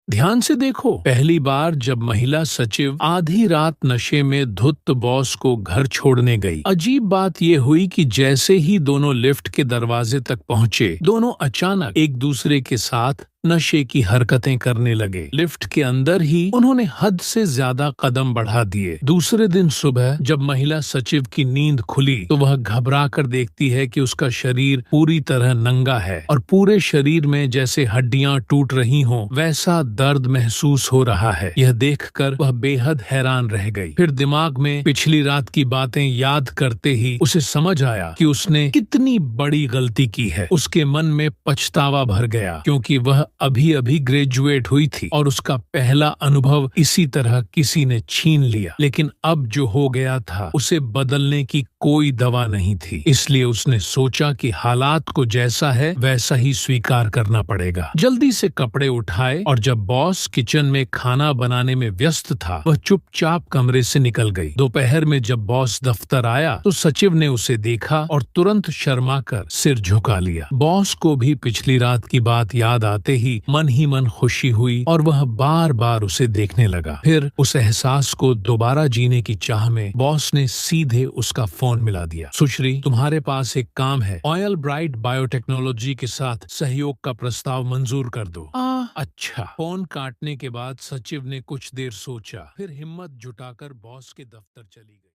ध्यान से देखो, पहली बार जब महिला सचिव आधी रात नशे में धुत बॉस को घर छोड़ने गई, अजीब बात ये हुई कि जैसे ही दोनों लिफ्ट के दरवाजे तक पहुंचे, दोनों अचानक एक दूसरे के साथ नशे की हरकतें करने लगे। लिफ्ट के अंदर ही उन्होंने हद से ज्यादा कदम बढ़ा दिए। दूसरे दिन सुबह जब महिला सचिव की नींद खुली तो वह घबरा कर देखती है कि उसका शरीर पूरी तरह नंगा है और पूरे शरीर में जैसे हड्डियां टूट रही हों वैसा दर्द महसूस हो रहा है। यह देखकर वह बेहद हैरान रह गई। फिर दिमाग में पिछली रात की बातें याद करते ही उसे समझ आया कि उसने कितनी बड़ी गलती की है। उसके मन में पछतावा भर गया क्योंकि वह अभी अभी ग्रेजुएट हुई थी और उसका पहला अनुभव इसी तरह किसी ने छीन लिया। लेकिन अब जो हो गया था उसे बदलने की कोई दवा नहीं थी, इसलिए उसने सोचा कि हालात को जैसा है वैसा ही स्वीकार करना पड़ेगा। जल्दी से कपड़े उठाए और जब बॉस किचन में खाना बनाने में व्यस्त था, वह चुपचाप कमरे से निकल गई। दोपहर में जब बॉस दफ्तर आया तो सचिव ने उसे देखा और तुरंत शर्मा कर सिर झुका लिया। बॉस को भी पिछली रात की बात याद आते ही मन खुशी हुई और वह बार बार उसे देखने लगा। फिर उस एहसास को दोबारा जीने की चाह में बॉस ने सीधे उसका फोन मिला दिया। सुश्री, तुम्हारे पास एक काम है। ऑयल ब्राइट बायोटेक्नोलॉजी के साथ सहयोग का प्रस्ताव मंजूर कर दो। अच्छा। फोन काटने के बाद सचिव ने कुछ देर सोचा, फिर हिम्मत जुटाकर बॉस के दफ्तर चली गई।